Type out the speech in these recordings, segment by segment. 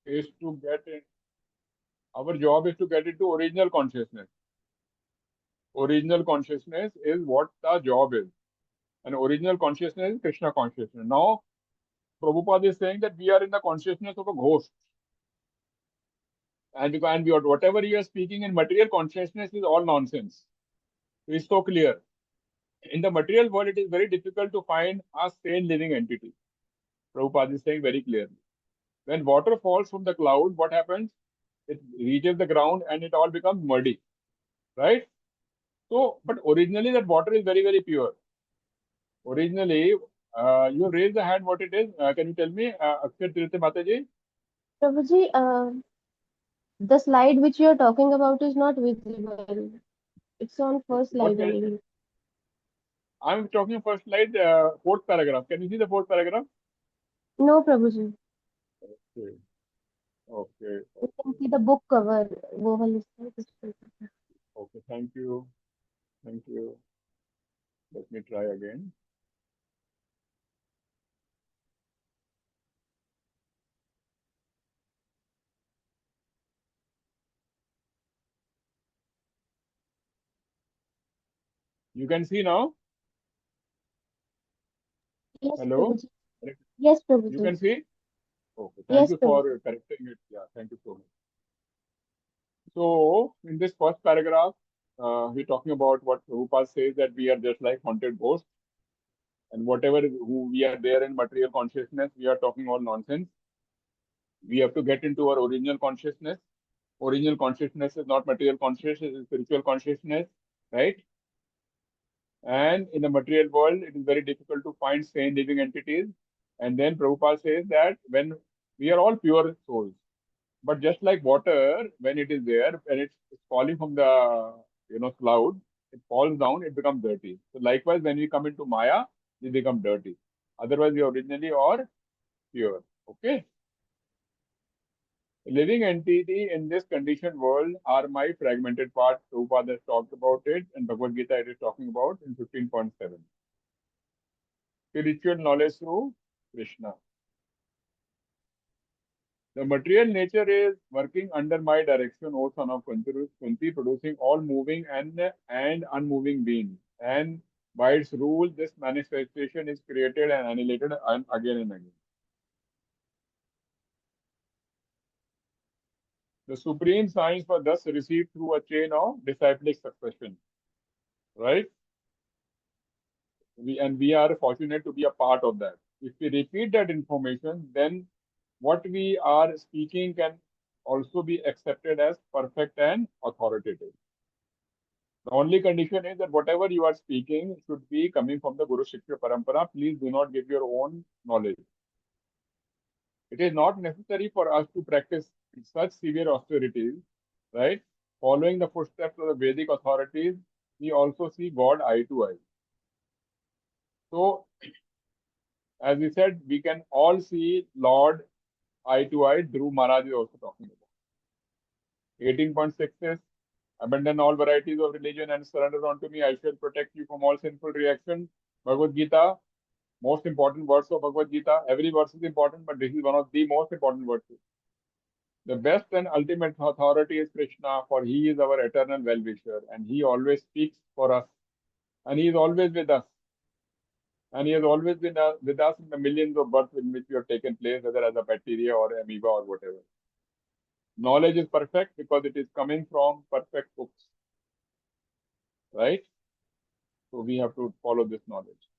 is to get in. Our job is to get into original consciousness. Original consciousness is what the job is. And original consciousness is Krishna consciousness. Now, Prabhupada is saying that we are in the consciousness of a ghost. And whatever you are speaking in material consciousness is all nonsense. It's so clear. In the material world, it is very difficult to find a sane living entity. Prabhupada is saying very clearly. When water falls from the cloud, what happens? It reaches the ground and it all becomes muddy, right? So, but originally that water is very, very pure. Originally, you raise the hand, what it is? Can you tell me, Akshay Tirthe Mataji? Prabhuji, the slide which you are talking about is not visible. It's on first slide What can only. I'm talking first slide, fourth paragraph. Can you see the fourth paragraph? No, Prabhuji. Okay, okay, You can okay, see the book cover. वो वाली slide. okay. Thank you, thank you. Let me try again. You can see now. Yes, Hello. Prabhuji. Yes, You Prabhuji. can see. Okay. Thank Yes, you for Prabhuji. correcting it. Yeah. Thank you so much. So in this first paragraph, we're talking about what Prabhupada says that we are just like haunted ghosts, and whatever who we are there in material consciousness, we are talking all nonsense. We have to get into our original consciousness. Original consciousness is not material consciousness; it's spiritual consciousness, right? And in the material world, it is very difficult to find sane living entities. And then Prabhupada says that when we are all pure souls, but just like water, when it is there, when it's falling from the cloud, it falls down, it becomes dirty. So likewise, when we come into Maya, we become dirty. Otherwise, we originally are pure. Okay. Living entity in this conditioned world are my fragmented part. Prabhupada has talked about it, and Bhagavad Gita it is talking about in 15.7. Spiritual knowledge through Krishna. The material nature is working under my direction, O son of Kunti, producing all moving and unmoving beings. And by its rule, this manifestation is created and annihilated again and again. The supreme science was thus received through a chain of disciplic succession, right? We are fortunate to be a part of that. If we repeat that information, then what we are speaking can also be accepted as perfect and authoritative. The only condition is that whatever you are speaking should be coming from the Guru Shiksha Parampara. Please do not give your own knowledge. It is not necessary for us to practice such severe austerities, right? Following the footsteps of the Vedic authorities, we also see God eye to eye. So, as we said, we can all see Lord eye to eye. Dhruv Maharaj is also talking about. 18.6 says, abandon all varieties of religion and surrender unto me. I shall protect you from all sinful reactions. Bhagavad Gita, most important verse of Bhagavad Gita. Every verse is important, but this is one of the most important verses. The best and ultimate authority is Krishna, for he is our eternal well-wisher, and he always speaks for us, and he is always with us, and he has always been with us in the millions of births in which we have taken place, whether as a bacteria or amoeba or whatever. Knowledge is perfect because it is coming from perfect books, right? So we have to follow this knowledge.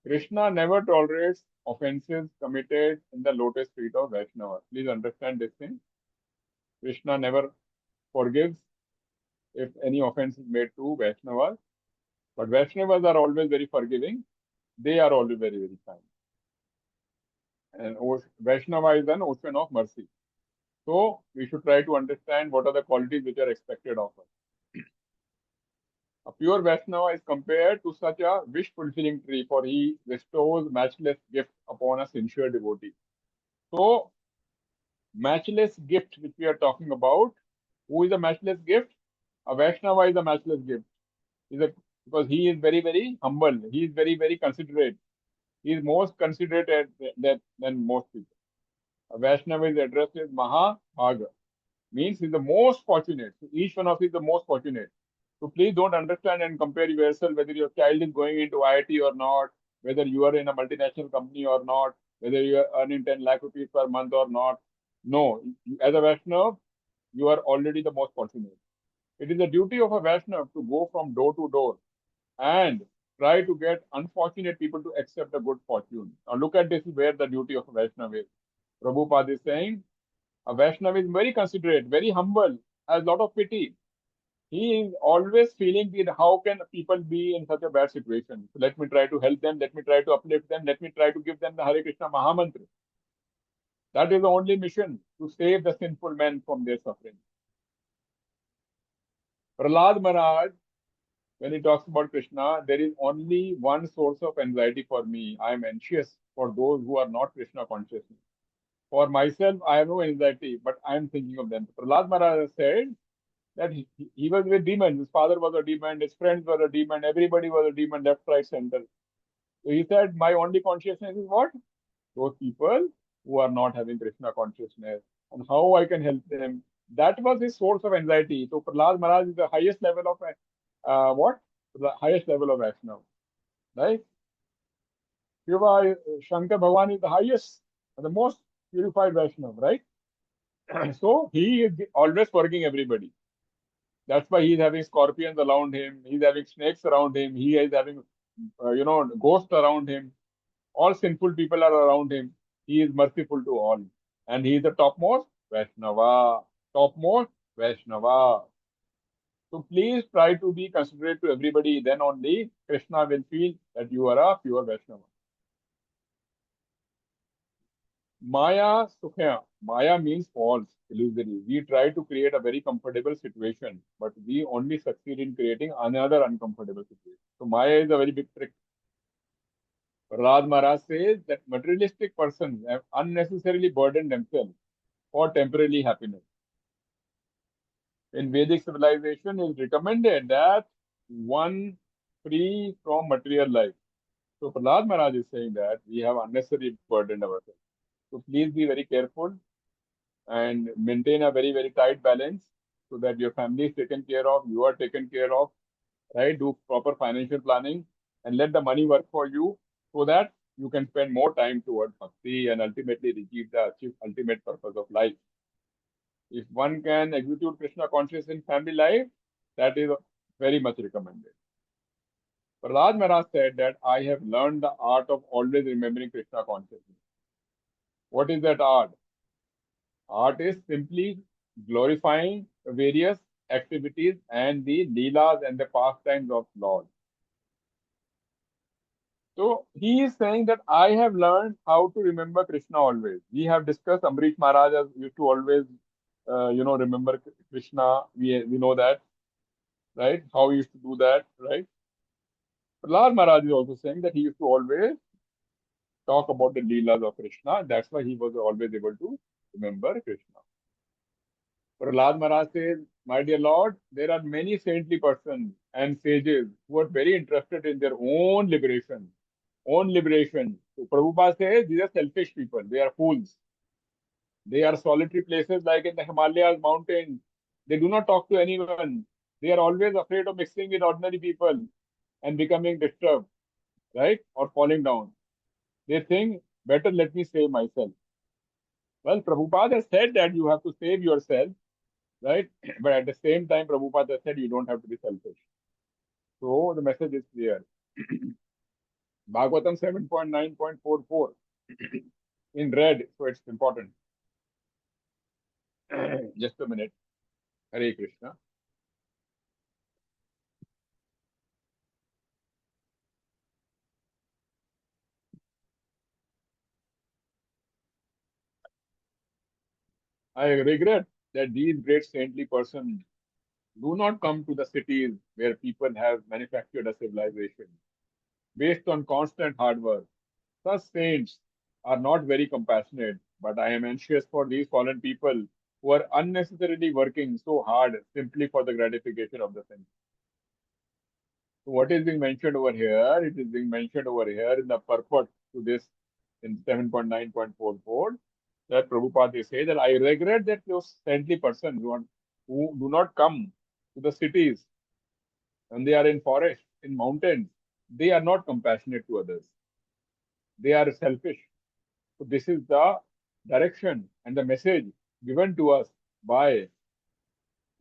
Krishna never tolerates offenses committed in the lotus feet of Vaishnava. Please understand this thing. Krishna never forgives if any offense is made to Vaishnavas, but Vaishnavas are always very forgiving. They are always very, very kind. And Vaishnava is an ocean of mercy. So we should try to understand what are the qualities which are expected of us. A pure Vaishnava is compared to such a wish-fulfilling tree, for he bestows matchless gift upon a sincere devotee. So matchless gift which we are talking about. Who is a matchless gift? A Vaishnava is a matchless gift. Is a, because he is very, very humble. He is very, very considerate. He is more considerate than most people. A Vaishnava is addressed as Mahabhaga, means he's the most fortunate. So each one of you is the most fortunate. So please don't understand and compare yourself whether your child is going into IIT or not, whether you are in a multinational company or not, whether you are earning 10 lakh rupees per month or not. No, as a Vaishnava, you are already the most fortunate. It is the duty of a Vaishnava to go from door to door and try to get unfortunate people to accept a good fortune. Now look at this, where the duty of a Vaishnava is. Prabhupada is saying a Vaishnava is very considerate, very humble, has a lot of pity. He is always feeling that how can people be in such a bad situation? So let me try to help them, let me try to uplift them, let me try to give them the Hare Krishna Mahamantra. That is the only mission, to save the sinful men from their suffering. Prahlad Maharaj, when he talks about Krishna, there is only one source of anxiety for me. I am anxious for those who are not Krishna conscious. For myself, I have no anxiety, but I am thinking of them. Prahlad Maharaj said that he was with demons. His father was a demon, his friends were a demon, everybody was a demon, left, right, center. So he said, my only consciousness is what? Those people who are not having Krishna consciousness, and how I can help them. That was his source of anxiety. So Prahlad Maharaj is the highest level of what? The highest level of Vaishnava, right? Shiva, Shankar Bhagavan is the highest, the most purified Vaishnava, right? So he is always forgiving everybody. That's why he's having scorpions around him. He's having snakes around him. He is having, ghosts around him. All sinful people are around him. He is merciful to all. And he is the topmost Vaishnava. Topmost Vaishnava. So please try to be considerate to everybody. Then only Krishna will feel that you are a pure Vaishnava. Maya Sukhya. Maya means false, illusory. We try to create a very comfortable situation, but we only succeed in creating another uncomfortable situation. So Maya is a very big trick. Raj Maharaj says that materialistic persons have unnecessarily burdened themselves for temporary happiness. In Vedic civilization, it is recommended that one free from material life. So Prahlad Maharaj is saying that we have unnecessarily burdened ourselves. So please be very careful and maintain a very, very tight balance so that your family is taken care of, you are taken care of, right? Do proper financial planning and let the money work for you so that you can spend more time towards bhakti and ultimately achieve ultimate purpose of life. If one can execute Krishna consciousness in family life, that is very much recommended. Prahlad Maharaj said that I have learned the art of always remembering Krishna consciousness. What is that art? Art is simply glorifying various activities and the leelas and the pastimes of Lord. So he is saying that I have learned how to remember Krishna always. We have discussed Amrish Maharaj used to always, remember Krishna. We know that, right? How he used to do that, right? Prahlad Maharaj is also saying that he used to always talk about the leelas of Krishna. That's why he was always able to remember Krishna. Prahlad Maharaj says, my dear Lord, there are many saintly persons and sages who are very interested in their own liberation. Own liberation. So Prabhupada says these are selfish people. They are fools. They are solitary places like in the Himalayas mountains. They do not talk to anyone. They are always afraid of mixing with ordinary people and becoming disturbed, right? Or falling down. They think, better let me save myself. Well, Prabhupada has said that you have to save yourself, right? But at the same time, Prabhupada said you don't have to be selfish. So the message is clear. Bhagavatam 7.9.44 in red, so it's important. Just a minute. Hare Krishna. I regret that these great saintly persons do not come to the cities where people have manufactured a civilization based on constant hard work. Such saints are not very compassionate, but I am anxious for these fallen people who are unnecessarily working so hard simply for the gratification of the sense. So what is being mentioned over here? It is being mentioned over here in the purport to this in 7.9.44 that Prabhupada says that I regret that those saintly persons who do not come to the cities and they are in forests, in mountains, they are not compassionate to others. They are selfish. So this is the direction and the message given to us by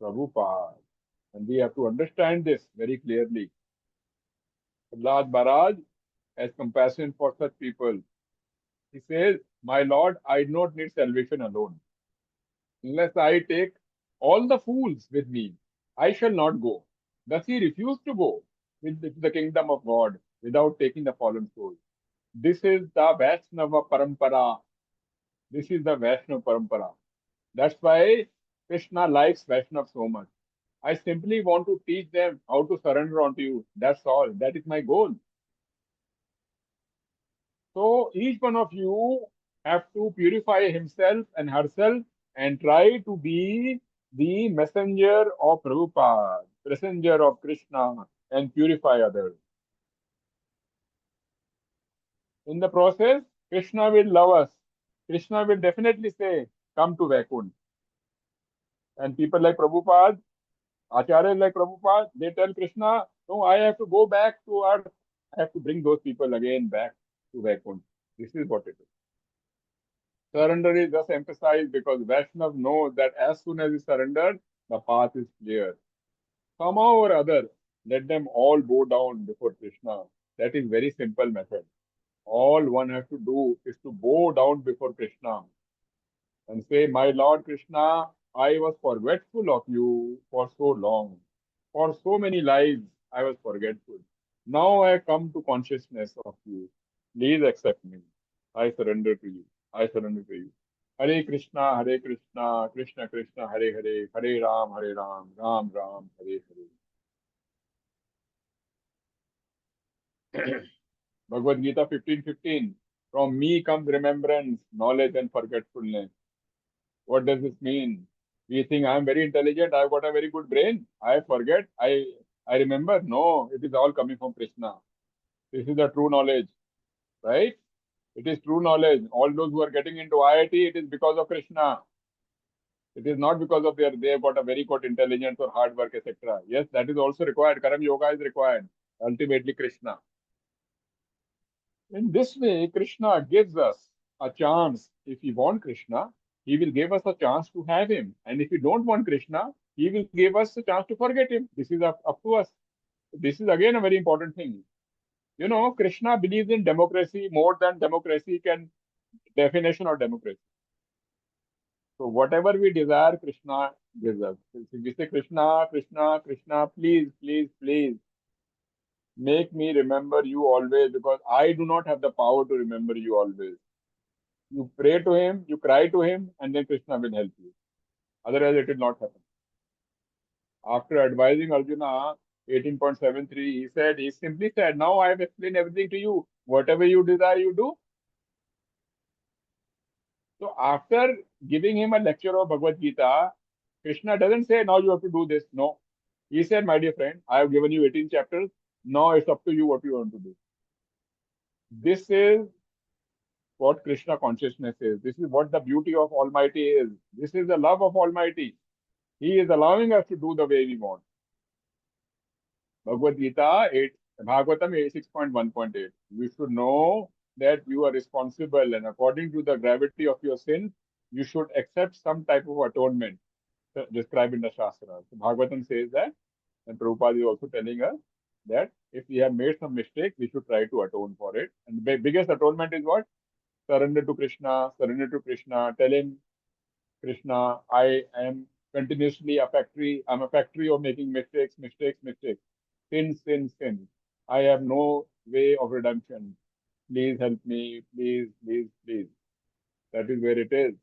Prabhupada. And we have to understand this very clearly. Prahlad Maharaj has compassion for such people. He says, my Lord, I do not need salvation alone. Unless I take all the fools with me, I shall not go. Thus he refused to go with the kingdom of God without taking the fallen soul. This is the Vaishnava Parampara. This is the Vaishnava Parampara. That's why Krishna likes Vaishnava so much. I simply want to teach them how to surrender unto you. That's all. That is my goal. So each one of you have to purify himself and herself and try to be the messenger of Prabhupada, messenger of Krishna, and purify others. In the process, Krishna will love us. Krishna will definitely say, come to Vaikunt. And people like Prabhupada, Acharyas like Prabhupada, they tell Krishna, no, I have to go back to earth. I have to bring those people again back to Vaikunt. This is what it is. Surrender is thus emphasized because Vaishnav knows that as soon as he surrenders, the path is clear. Somehow or other, let them all bow down before Krishna. That is very simple method. All one has to do is to bow down before Krishna and say, my Lord Krishna, I was forgetful of you for so long. For so many lives, I was forgetful. Now I come to consciousness of you. Please accept me. I surrender to you. I surrender to you. Hare Krishna, Krishna Krishna, Hare Hare, Hare Ram, Ram Ram, Hare Hare. Bhagavad Gita 15:15. From me comes remembrance, knowledge, and forgetfulness. What does this mean? We think I am very intelligent, I've got a very good brain. I forget, I remember. No, it is all coming from Krishna. This is the true knowledge, right? It is true knowledge. All those who are getting into IIT, it is because of Krishna. It is not because of they have got a very good intelligence or hard work, etc. Yes, that is also required. Karam yoga is required. Ultimately, Krishna. In this way, Krishna gives us a chance. If we want Krishna, he will give us a chance to have him. And if we don't want Krishna, he will give us a chance to forget him. This is up to us. This is again a very important thing. You know, Krishna believes in democracy more than democracy can definition of democracy. So whatever we desire, Krishna gives us. If we say Krishna, Krishna, Krishna, please, please, please make me remember you always because I do not have the power to remember you always. You pray to him, you cry to him, and then Krishna will help you. Otherwise, it will not happen. After advising Arjuna 18.73, he simply said, now I have explained everything to you. Whatever you desire, you do. So after giving him a lecture of Bhagavad Gita, Krishna doesn't say, now you have to do this. No. He said, my dear friend, I have given you 18 chapters. Now it's up to you what you want to do. This is what Krishna consciousness is. This is what the beauty of Almighty is. This is the love of Almighty. He is allowing us to do the way we want. Bhagavad Gita 8, Bhagavatam 6.1.8. We should know that you are responsible and according to the gravity of your sins, you should accept some type of atonement described in the Shastra. So Bhagavatam says that, and Prabhupada is also telling us that if we have made some mistake, we should try to atone for it. And the biggest atonement is what? Surrender to Krishna, surrender to Krishna, tell him, Krishna, I am continuously a factory. I'm a factory of making mistakes, mistakes, mistakes. Sin, sin, sin. I have no way of redemption. Please help me. Please, please, please. That is where it is.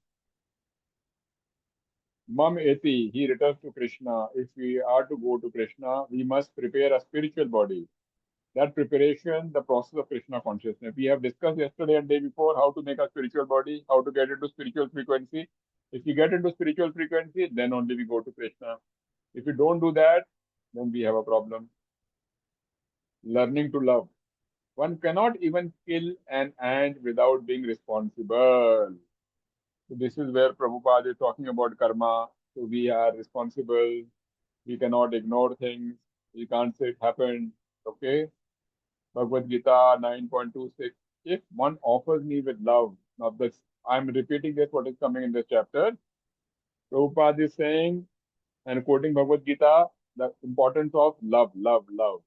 Mam eti, he returns to Krishna. If we are to go to Krishna, we must prepare a spiritual body. That preparation, the process of Krishna consciousness. We have discussed yesterday and day before how to make a spiritual body, how to get into spiritual frequency. If we get into spiritual frequency, then only we go to Krishna. If we don't do that, then we have a problem. Learning to love. One cannot even kill an ant without being responsible. So this is where Prabhupada is talking about karma. So we are responsible. We cannot ignore things. We can't say it happened. Okay. Bhagavad Gita 9.26. If one offers me with love, now this I'm repeating this what is coming in this chapter. Prabhupada is saying and quoting Bhagavad Gita, the importance of love, love, love.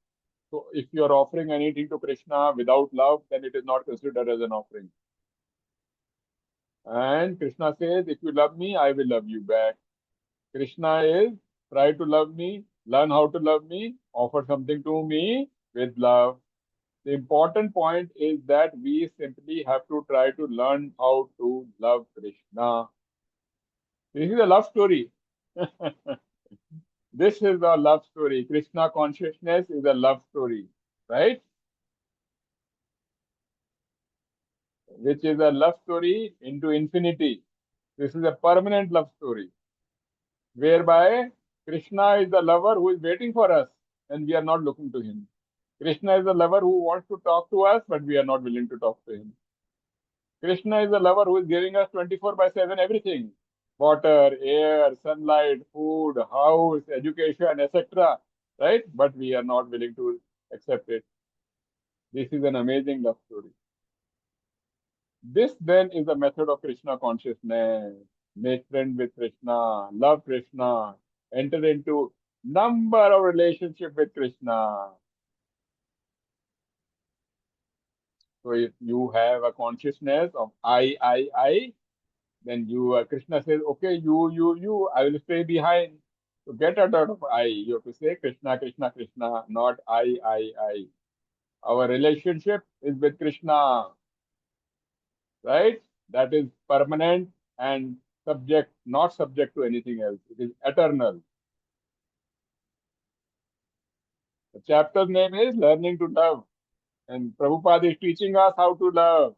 So if you are offering anything to Krishna without love, then it is not considered as an offering. And Krishna says, if you love me, I will love you back. Krishna is, try to love me, learn how to love me, offer something to me with love. The important point is that we simply have to try to learn how to love Krishna. This is a love story. This is a love story. Krishna consciousness is a love story, right? Which is a love story into infinity. This is a permanent love story, whereby Krishna is the lover who is waiting for us and we are not looking to him. Krishna is the lover who wants to talk to us, but we are not willing to talk to him. Krishna is the lover who is giving us 24 by 7 everything: water, air, sunlight, food, house, education, etc. Right? But we are not willing to accept it. This is an amazing love story. This then is the method of Krishna consciousness. Make friend with Krishna, love Krishna, enter into number of relationship with Krishna. So if you have a consciousness of I, then Krishna says, okay, you, I will stay behind. So get out of I. You have to say Krishna, Krishna, Krishna, not I. Our relationship is with Krishna, right? That is permanent and not subject to anything else. It is eternal. The chapter's name is Learning to Love, and Prabhupada is teaching us how to love.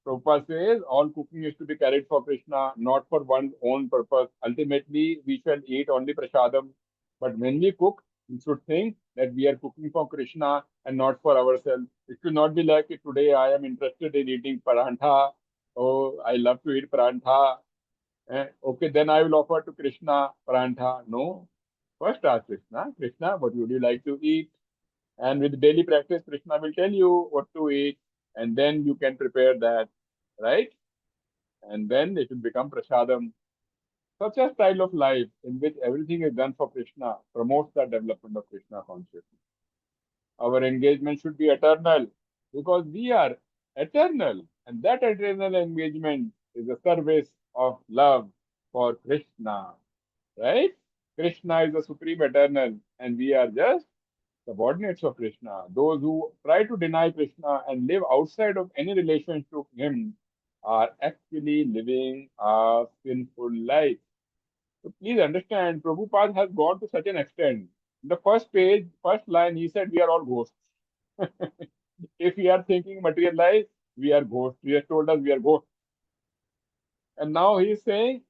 Prabhupada says all cooking is to be carried for Krishna, not for one's own purpose. Ultimately, we shall eat only prasadam. But when we cook, we should think that we are cooking for Krishna and not for ourselves. It should not be like today I am interested in eating parantha. Oh, I love to eat parantha. Okay, then I will offer to Krishna parantha. No. First ask Krishna, Krishna, what would you like to eat? And with daily practice, Krishna will tell you what to eat, and then you can prepare that, right? And then it will become prasadam. Such a style of life in which everything is done for Krishna promotes the development of Krishna consciousness. Our engagement should be eternal because we are eternal, and that eternal engagement is a service of love for Krishna, right? Krishna is the supreme eternal, and we are just subordinates of Krishna. Those who try to deny Krishna and live outside of any relation to him are actually living a sinful life. So please understand, Prabhupada has gone to such an extent. In the first page, first line, he said, we are all ghosts. If we are thinking material life, we are ghosts. He has told us we are ghosts. And now he is saying,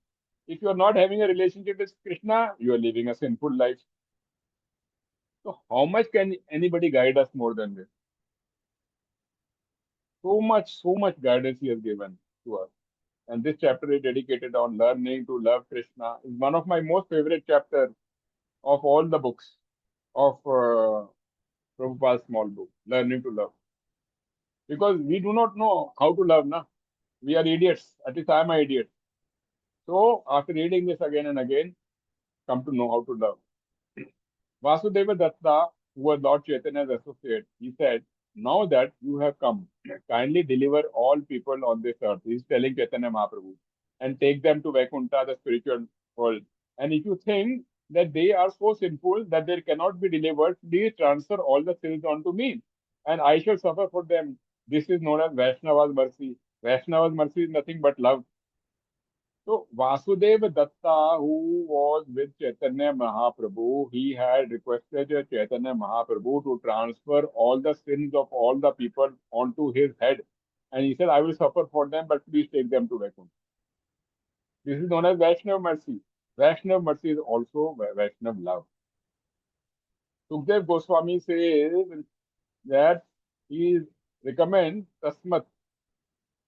if you are not having a relationship with Krishna, you are living a sinful life. So how much can anybody guide us more than this? So much guidance he has given to us. And this chapter is dedicated on learning to love Krishna. Is one of my most favorite chapters of all the books of Prabhupada's small book, Learning to Love. Because we do not know how to love, na? We are idiots. At least I am an idiot. So after reading this again and again, come to know how to love. Vasudeva Datta, who was Lord Chaitanya's associate, he said, now that you have come, kindly deliver all people on this earth. He's telling Chaitanya Mahaprabhu, and take them to Vaikuntha, the spiritual world. And if you think that they are so sinful that they cannot be delivered, please transfer all the sins onto me, and I shall suffer for them. This is known as Vaishnava's mercy. Vaishnava's mercy is nothing but love. So Vasudeva Datta, who was with Chaitanya Mahaprabhu, he had requested Chaitanya Mahaprabhu to transfer all the sins of all the people onto his head. And he said, I will suffer for them, but please take them to Vaikuntha. This is known as Vaishnava mercy. Vaishnava mercy is also Vaishnava love. Sukhdev Goswami says that he recommends tasmat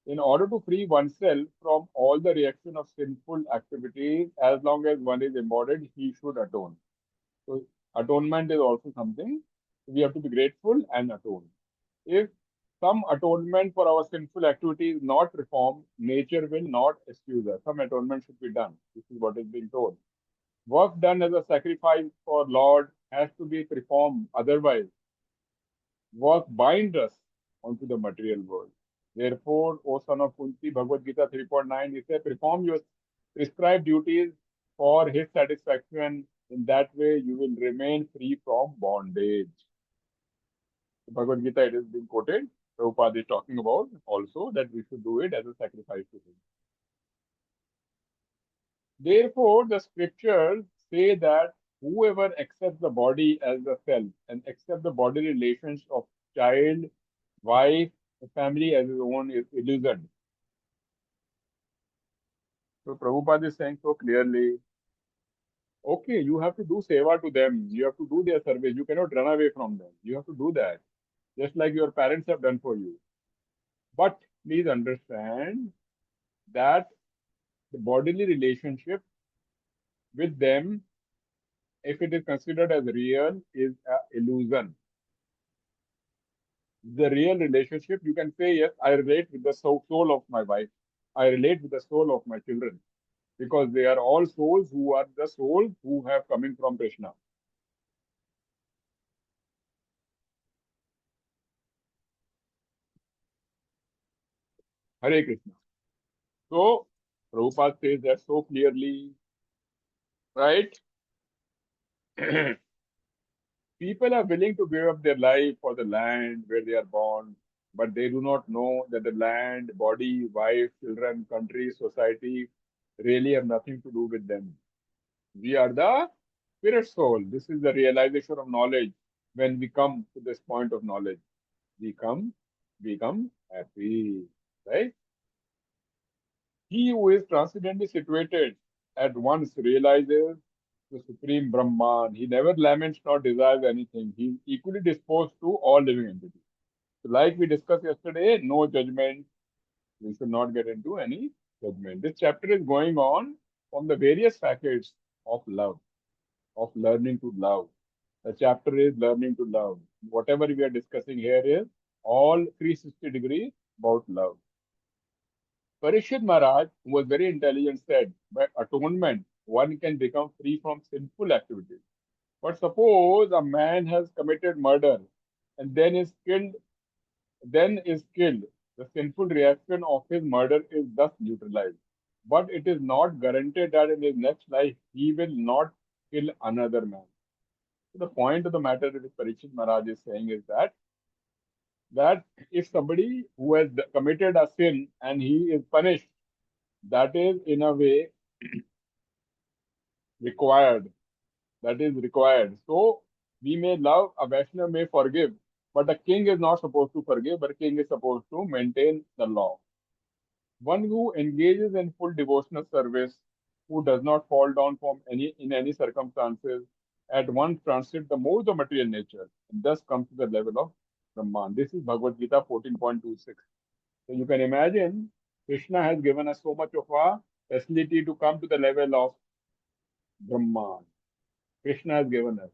in order to free oneself from all the reaction of sinful activities. As long as one is embodied, he should atone. So atonement is also something we have to be grateful and atone. If some atonement for our sinful activity is not performed, nature will not excuse us. Some atonement should be done. This is what is being told. Work done as a sacrifice for Lord has to be performed. Otherwise, work binds us onto the material world. Therefore, O son of Kunti, Bhagavad Gita 3.9, it says, perform your prescribed duties for his satisfaction. In that way, you will remain free from bondage. Bhagavad Gita, it is being quoted. Prabhupada is talking about also that we should do it as a sacrifice to him. Therefore, the scriptures say that whoever accepts the body as the self and accepts the body relations of child, wife, the family as his own is illusion. So Prabhupada is saying so clearly, okay, you have to do seva to them. You have to do their service. You cannot run away from them. You have to do that, just like your parents have done for you. But please understand that the bodily relationship with them, if it is considered as real, is an illusion. The real relationship, you can say, yes, I relate with the soul of my wife. I relate with the soul of my children because they are all souls who are the souls who have coming from Krishna. Hare Krishna. So, Prabhupada says that so clearly, right? People are willing to give up their life for the land where they are born, but they do not know that the land, body, wife, children, country, society really have nothing to do with them. We are the spirit soul. This is the realization of knowledge. When we come to this point of knowledge, we become happy, right? He who is transcendently situated at once realizes the supreme Brahman. He never laments nor desires anything. He is equally disposed to all living entities. So like we discussed yesterday, no judgment. We should not get into any judgment. This chapter is going on from the various facets of love, of learning to love. The chapter is learning to love. Whatever we are discussing here is all 360 degrees about love. Parishit Maharaj, who was very intelligent, said, by atonement, one can become free from sinful activities. But suppose a man has committed murder and then is killed. The sinful reaction of his murder is thus neutralized. But it is not guaranteed that in his next life he will not kill another man. So the point of the matter that Parishit Maharaj is saying is that if somebody who has committed a sin and he is punished, that is in a way required. That is required. So we may love, a Vaishnav may forgive, but a king is not supposed to forgive, but a king is supposed to maintain the law. One who engages in full devotional service, who does not fall down from any circumstances, at once transcends the modes of material nature, and thus comes to the level of Brahman. This is Bhagavad Gita 14.26. So you can imagine Krishna has given us so much of a facility to come to the level of Brahman. Krishna has given us.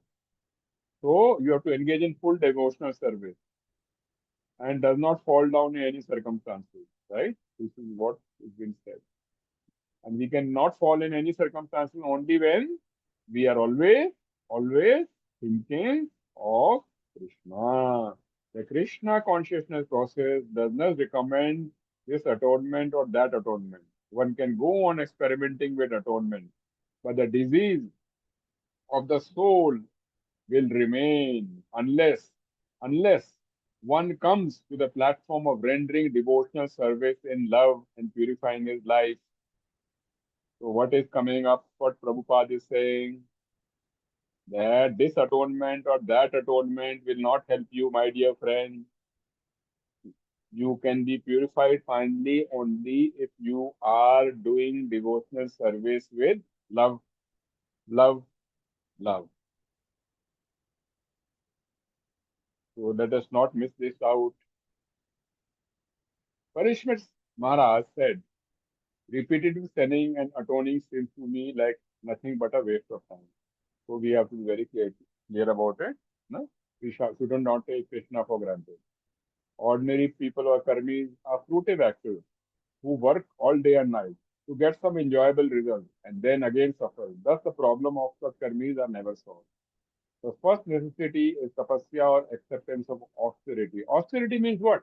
So you have to engage in full devotional service and does not fall down in any circumstances, right? This is what is being said. And we cannot fall in any circumstances only when we are always thinking of Krishna. The Krishna consciousness process does not recommend this atonement or that atonement. One can go on experimenting with atonement, but the disease of the soul will remain unless one comes to the platform of rendering devotional service in love and purifying his life. So what is coming up, what Prabhupada is saying, that this atonement or that atonement will not help you, my dear friend. You can be purified finally only if you are doing devotional service with love, love, love. So let us not miss this out. Parishmat Maharaj said, repetitive sinning and atoning seems to me like nothing but a waste of time. So we have to be very clear about it. No? We should not take Krishna for granted. Ordinary people or karmis are fruitive actors who work all day and night to get some enjoyable results and then again suffer. Thus, the problem of such karmis are never solved. The first necessity is tapasya or acceptance of austerity. Austerity means what?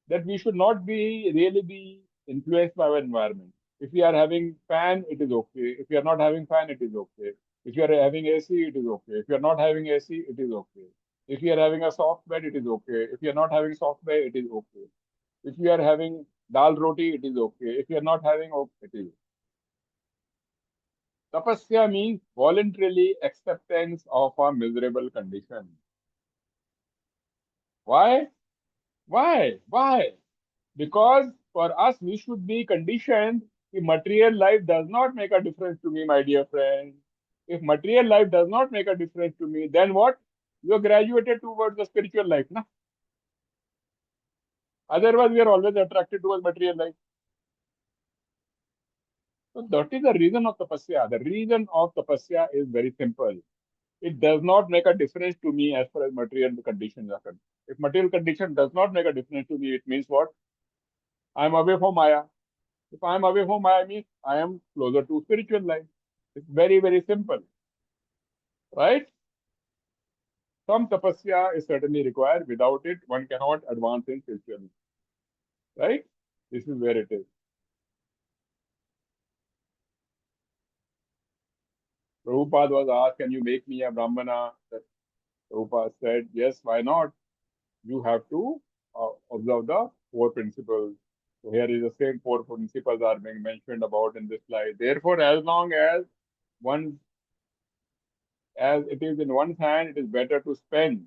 That we should not be really be influenced by our environment. If we are having fan, it is okay. If we are not having fan, it is okay. If you are having AC, it is okay. If you are not having AC, it is okay. If you are having a soft bed, it is okay. If you are not having soft bed, it is okay. If you are having dal roti, it is okay. If you are not having, it is. Tapasya means voluntarily acceptance of a miserable condition. Why? Why? Because for us, we should be conditioned if material life does not make a difference to me, my dear friend. If material life does not make a difference to me, then what? You are graduated towards the spiritual life. Na? Otherwise, we are always attracted towards material life. So that is the reason of tapasya. The reason of tapasya is very simple. It does not make a difference to me as far as material conditions are concerned. If material condition does not make a difference to me, it means what? I am away from Maya. If I am away from Maya, means I am closer to spiritual life. It's very, very simple, right? Some tapasya is certainly required. Without it, one cannot advance in spirituality, right? This is where it is. Prabhupada was asked, can you make me a Brahmana? Prabhupada said, yes, why not? You have to observe the four principles. So here is the same four principles are being mentioned about in this slide. Therefore, as long as one, as it is in one's hand, it is better to spend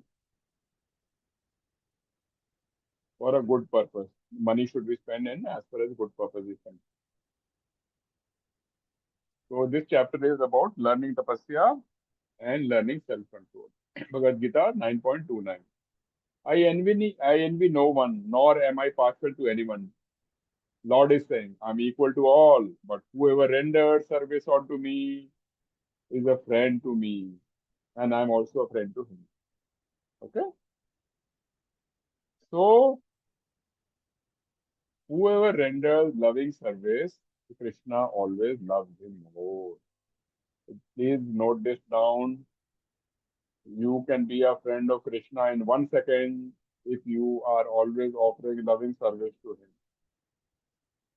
for a good purpose. Money should be spent in as far as good purpose is concerned. So this chapter is about learning tapasya and learning self-control. Bhagavad Gita 9.29. I envy no one, nor am I partial to anyone. Lord is saying, I'm equal to all, but whoever renders service unto me is a friend to me, and I'm also a friend to him. Okay? So, whoever renders loving service, Krishna always loves him more. So please note this down. You can be a friend of Krishna in 1 second if you are always offering loving service to him.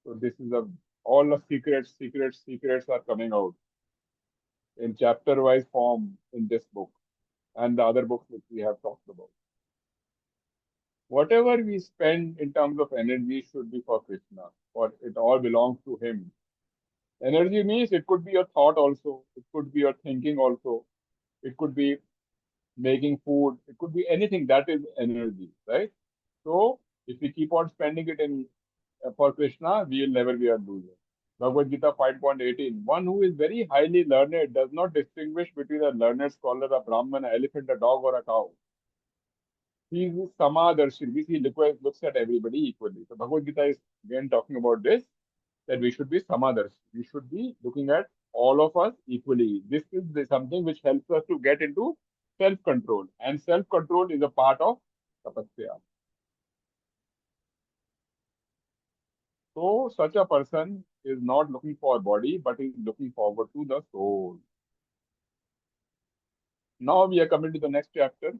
So this is all the secrets are coming out in chapter-wise form in this book and the other books which we have talked about. Whatever we spend in terms of energy should be for Krishna, for it all belongs to him. Energy means it could be your thought also, it could be your thinking also, it could be making food, it could be anything that is energy, right? So if we keep on spending it in for Krishna, we will never be a loser. Bhagavad Gita 5.18. One who is very highly learned does not distinguish between a learned scholar, a Brahman, an elephant, a dog, or a cow. He is Samadarshi, which he looks at everybody equally. So Bhagavad Gita is again talking about this, that we should be Samadarshi. We should be looking at all of us equally. This is something which helps us to get into self-control. And self-control is a part of tapasya. So such a person is not looking for a body, but is looking forward to the soul. Now we are coming to the next chapter,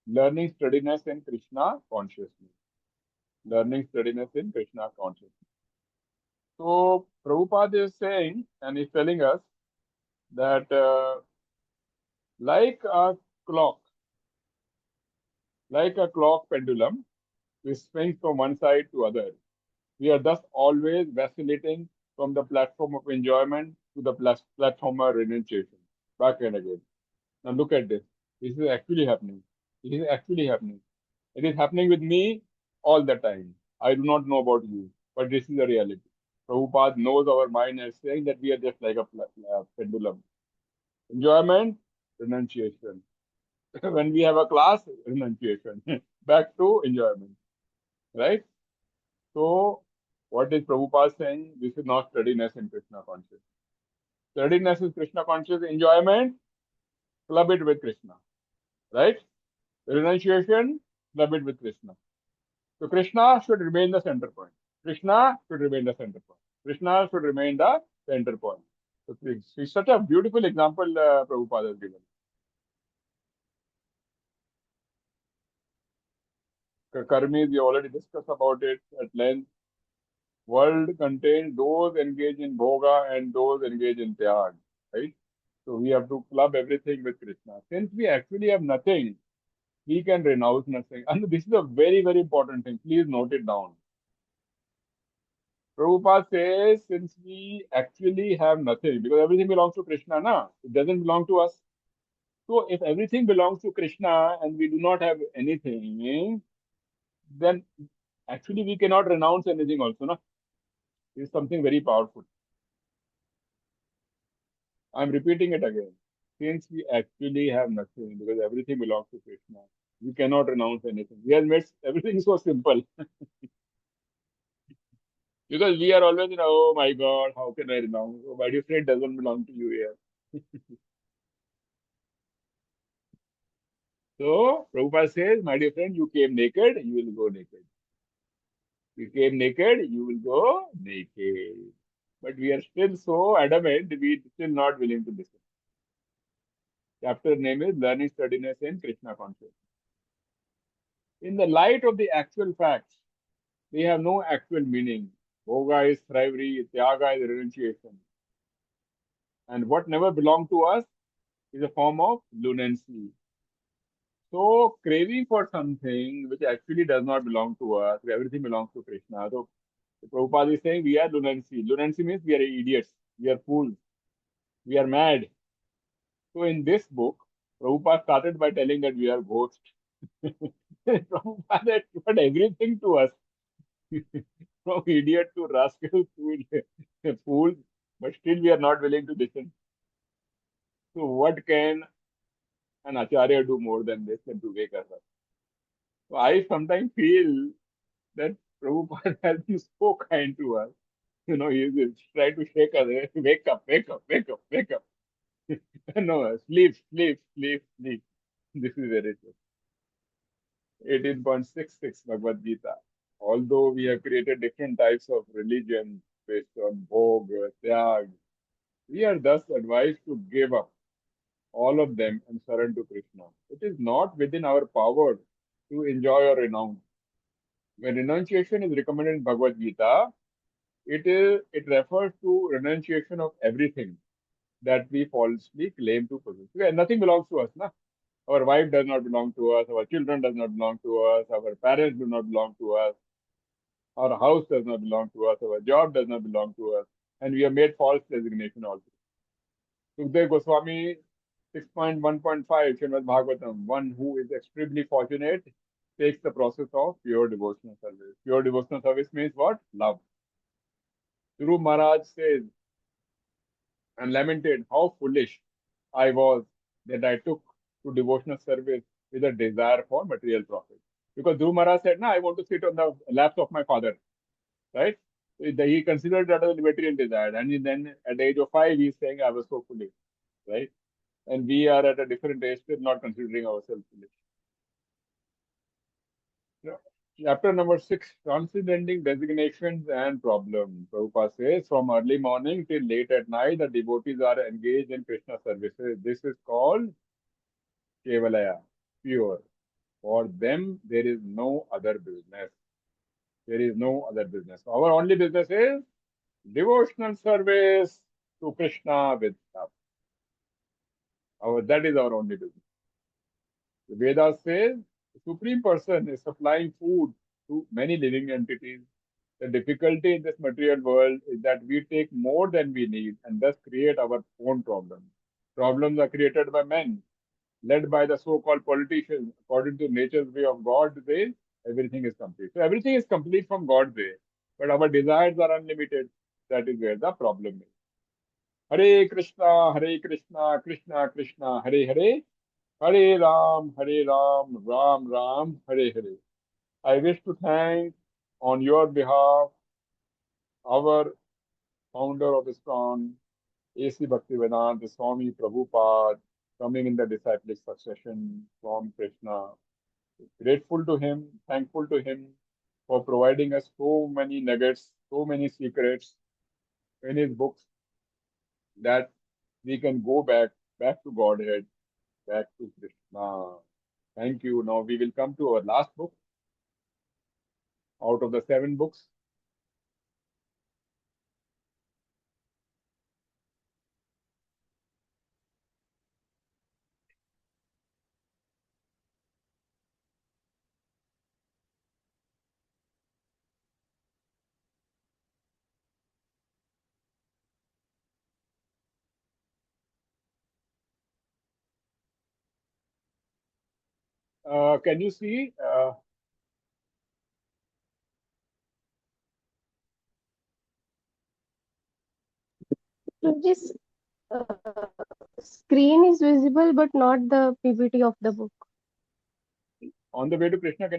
learning steadiness in Krishna consciousness. Learning steadiness in Krishna consciousness. So Prabhupada is saying, and he's telling us that like a clock, like a clock pendulum, we swing from one side to other. We are thus always vacillating from the platform of enjoyment to the platform of renunciation, back and again. Now look at this. This is actually happening. It is actually happening. It is happening with me all the time. I do not know about you, but this is the reality. Prabhupada knows our mind as saying that we are just like a pendulum. Enjoyment, renunciation. When we have a class, renunciation. Back to enjoyment, right? So, what is Prabhupada saying? This is not steadiness in Krishna consciousness. Steadiness is Krishna conscious enjoyment, club it with Krishna, right? Renunciation, club it with Krishna. So Krishna should remain the center point. Krishna should remain the center point. Krishna should remain the center point. So it's such a beautiful example Prabhupada has given. Karmis, we already discussed about it at length. World contains those engaged in bhoga and those engaged in tyag, right? So we have to club everything with Krishna. Since we actually have nothing, we can renounce nothing. And this is a very, very important thing. Please note it down. Prabhupada says, since we actually have nothing, because everything belongs to Krishna, na? It doesn't belong to us. So if everything belongs to Krishna and we do not have anything, then actually we cannot renounce anything also, na? This is something very powerful. I'm repeating it again. Since we actually have nothing, because everything belongs to Krishna, we cannot renounce anything. He has made everything so simple. Because we are always, oh my God, how can I renounce? Oh, my dear friend doesn't belong to you here. So Prabhupada says, my dear friend, you came naked, you will go naked. You came naked, you will go naked. But we are still so adamant, we are still not willing to listen. Chapter name is Learning Steadiness in Krishna Consciousness. In the light of the actual facts, they have no actual meaning. Bhoga is thrivery, Tyaga is renunciation. And what never belonged to us is a form of lunancy. So craving for something which actually does not belong to us, everything belongs to Krishna. So Prabhupada is saying we are lunancy. Lunancy means we are idiots, we are fools, we are mad. So in this book, Prabhupada started by telling that we are ghosts. Prabhupada had everything to us, from idiot to rascal to fool, but still we are not willing to listen. So what can an acharya do more than this than to wake us up? So I sometimes feel that Prabhupada has been so kind to us. He's trying to shake us. Wake up, wake up, wake up, wake up. No, sleep, sleep, sleep, sleep. This is very true. 18.66 Bhagavad Gita. Although we have created different types of religion based on bhog, tyag, we are thus advised to give up all of them and surrender to Krishna. It is not within our power to enjoy or renounce. When renunciation is recommended in Bhagavad Gita, it refers to renunciation of everything that we falsely claim to possess. Okay, nothing belongs to us, na? Our wife does not belong to us, our children does not belong to us, our parents do not belong to us, our house does not belong to us, our job does not belong to us, and we have made false designation also. Sukhdev Goswami 6.1.5 Srimad Bhagavatam, one who is extremely fortunate takes the process of pure devotional service. Pure devotional service means what? Love. Guru Maharaj says and lamented how foolish I was that I took to devotional service with a desire for material profit. Because Dhruv Maharaj said, I want to sit on the laps of my father, right? He considered that as a material desire. And then at the age of 5, he's saying, I was so foolish, right? And we are at a different age, still not considering ourselves foolish. Yeah. Chapter number 6, Transcending Designations and Problems. Prabhupada says, from early morning till late at night, the devotees are engaged in Krishna services. This is called Kevalaya, pure. For them, there is no other business. There is no other business. Our only business is devotional service to Krishna with love. That is our only business. The Vedas says the Supreme Person is supplying food to many living entities. The difficulty in this material world is that we take more than we need and thus create our own problems. Problems are created by men, led by the so-called politicians. According to nature's way of God's way, everything is complete. So everything is complete from God's way, but our desires are unlimited. That is where the problem is. Hare Krishna, Krishna Krishna, Hare Hare, Hare Ram, Ram Ram, Hare Hare. I wish to thank on your behalf our founder of ISKCON, A.C. Bhaktivedanta Swami Prabhupada, coming in the disciplic succession from Krishna. Grateful to him, thankful to him for providing us so many nuggets, so many secrets in his books that we can go back to Godhead, back to Krishna. Thank you. Now we will come to our last book out of the 7 books. Can you see? So this uh, screen is visible, but not the PPT of the book. On the way to Krishna, can you